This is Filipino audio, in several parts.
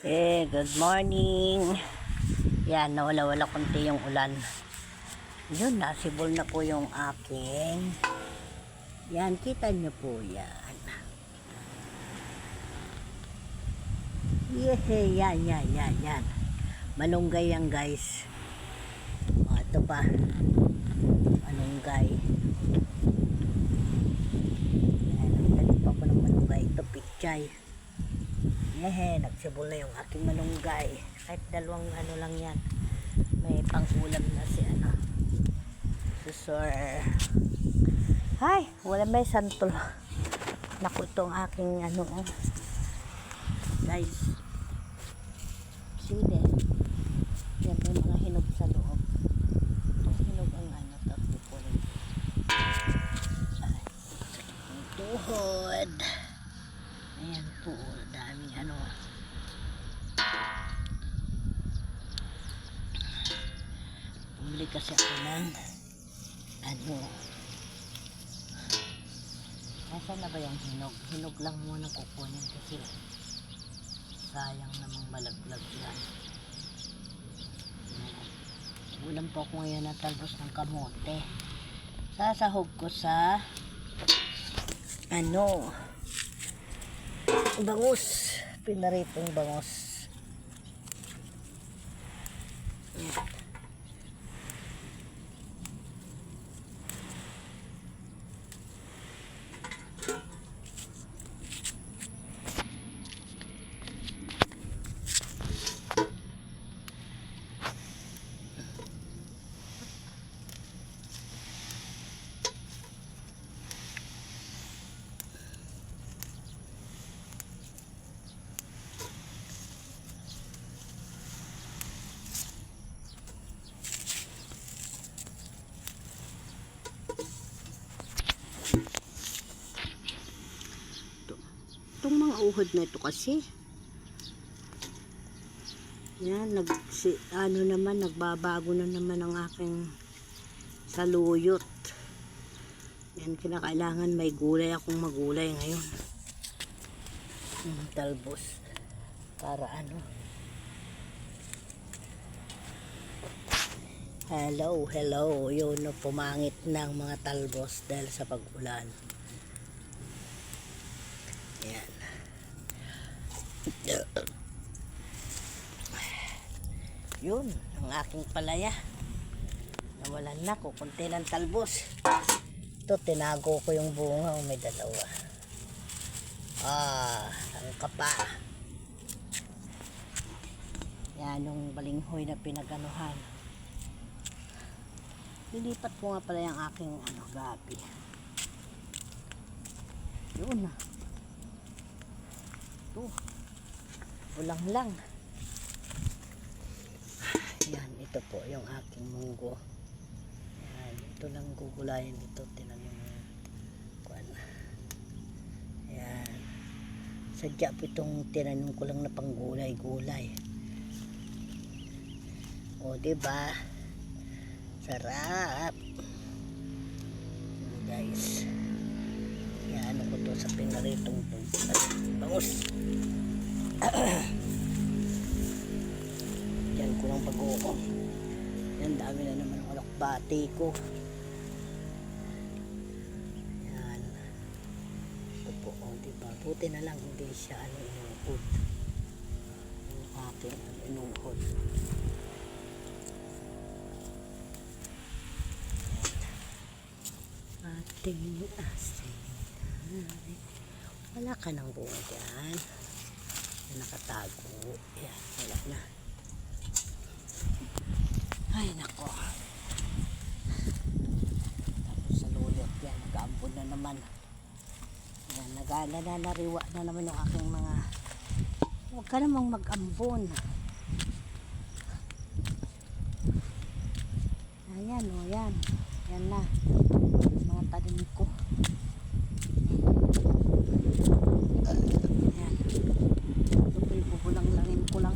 Good morning. Yan, nawala-wala konti yung ulan. Yun, nasibol na po yung aking. Yan, kita nyo po yan. Yes, yan. Malunggay yan, guys. Ito pa. Malunggay. Yan, nagtanim pa ko ng malunggay. Ito, pichay. Nagsibol na yung aking malunggay. Kahit dalawang ano lang yan. May pang-ulam na si Susor. Ay, wala may santol. Naku, itong aking guys. Sili. Yan, may mga hinog sa loob. Itong hinog ang tapos po rin. Ang tuhod. Ayan po, daming bumili kasi ako ng nasa na ba yung hinog? Hinog lang muna kukunin kasi sayang namang malaglag yan. Ulam po ako ngayon na talbos ng kamote. Sasahog ko sa bangus, pinaritong bangus. Yan. Itong mga uhod na ito kasi yan, nagbabago na naman ang aking saluyot. Yan, kinakailangan may gulay akong magulay ngayon. Talbos para hello, yun no, pumangit ng mga talbos dahil sa pag-ulan. Yan. Yun, ang aking palaya. Nawalan na, kukunti ng talbos. Ito, tinago ko yung bunga. May dalawa. Ang kapa. Yan, yung balinghoy na pinaganuhan. Nilipat ko nga pala yung aking gabi. Yun na. Ulang lang. Yan, ito po yung aking munggo. Yan, ito lang gugulayan ito. Tinanong yan. Sadya po itong tinanong ko lang na panggulay-gulay. O, diba? Sarap. Guys. Yan, ko to sa pinaritong bangus. Yan ko ng pag-uong. Yan, dami na naman ang alakbati ko. Yan. Ito po, diba? Buti na lang hindi siya inuhod. Yung aking inuhod. Ating asin. Wala ka ng bunga dyan. Nakatago. Yan, wala na. Ay, nako. Tapos sa lulot yan, nag-aambon na naman. Yan, nanariwa na naman yung aking mga. Huwag ka namang mag-ambon. Ayan, yan. Yan na. Mga talim ko. Yan. Ito po yung bubulang-langin ko lang.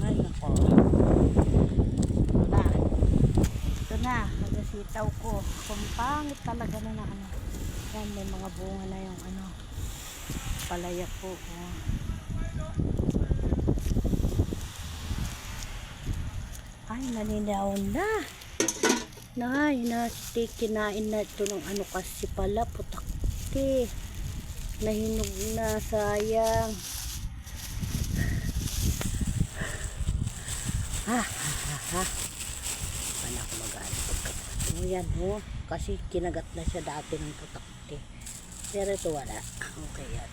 Ay, nako. Wala. Ito na. Nagasitaw ko. Kumpangit talaga na Yan, may mga bunga na yung palaya po. Oh. Ay, naninaw na. Kinain na ito ng ano kasi pala, putakti. Nahinog na, sayang. Paano ako mag-aano pagkatapos? O yan, oh. Kasi kinagat na siya dati ng putakti. Pero ito wala. Okay yan.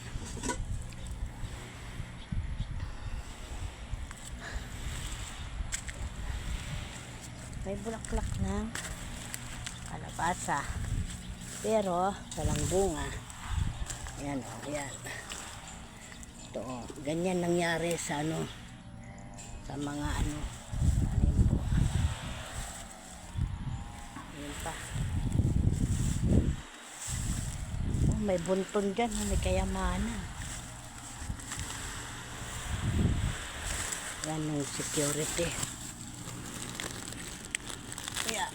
May bulaklak ng kalabasa. Pero walang bunga. Yan o, yan. Ito o, ganyan nangyari sa ano, sa mga ano, anin po. Yan pa. Oh, may bunton dyan, may kayamanan. Yan yung security. Yan.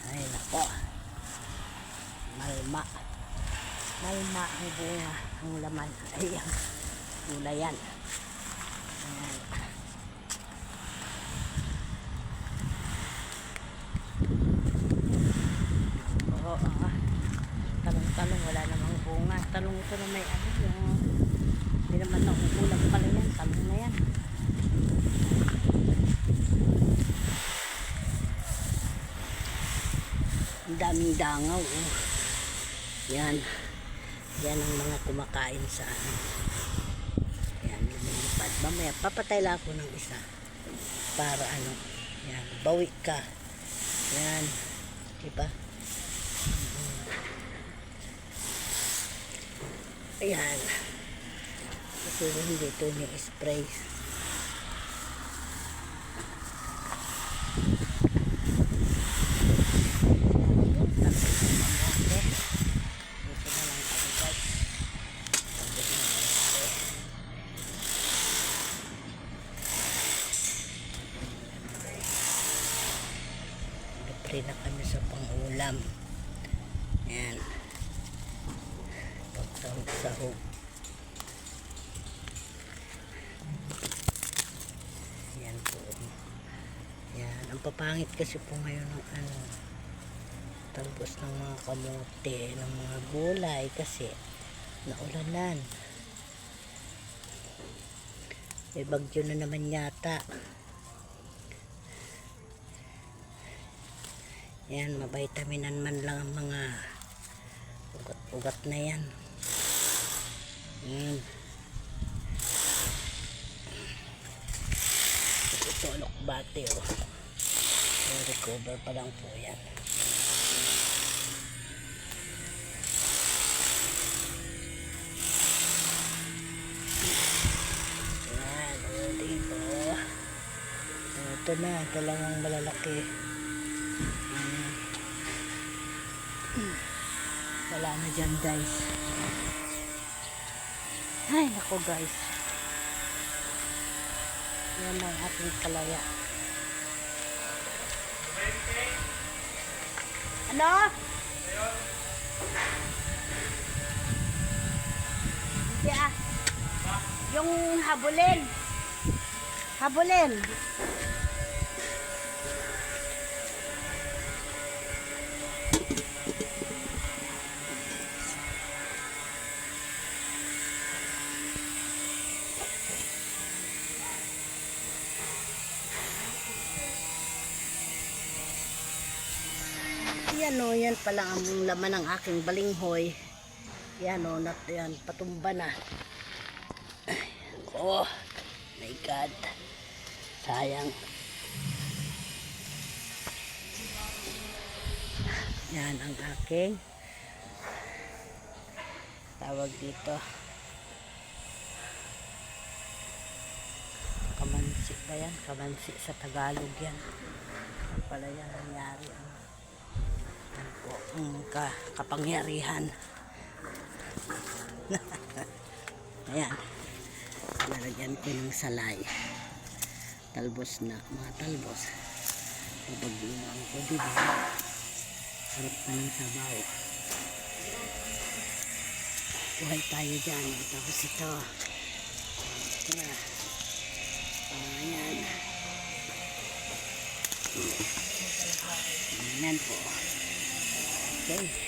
Ay nako. Malma ang bunga, ang laman. Ay, ang gulayan. Ayan. Oo, talong-talong, wala namang bunga. Talong ito na may ano, yung hindi naman nakukulang pala yan, talong na yan. Ang daming dangaw, oh. Yan ang mga kumakain sa ano. Yan, lumilipad. Mamaya papatay lang ako ng isa para ano, yan, bawi ka. Yan, diba? Ayan, kasi hindi ito yung spray. Libre na kami sa pang-ulam. Ayan. Pagtawag-sahog. Ayan po. Ayan. Ang papangit kasi po ngayon ng ano, talbos ng mga kamote, ng mga gulay kasi naulanan. May bagyo na naman yata. Yan, mabitaminan man lang ang mga ugat-ugat na yan. Yan. Ito, alokbate, oh. Recover pa lang po yan. Yan, ulit po. Ito na, ito lang ang malalaki. Wala na dyan, guys. Ay nako, guys, yan ang ating palaya. Ano? Hindi ah. Yung habulin. Yan o, yan pala ang laman ng aking balinghoy. Yan o, yan, patumba na. Oh my God, sayang. Yan ang aking tawag dito, kamansi ba yan? Kamansi sa Tagalog yan. Yan pala yan nangyari ang kapangyarihan. Ayan, lalagyan ko ng salay, talbos na, mga talbos. Pabagluan ko, diba? Sarap na ng sabaw. Buhay tayo dyan. Tapos ito. Tara. Ayan. Ayan po. Okay.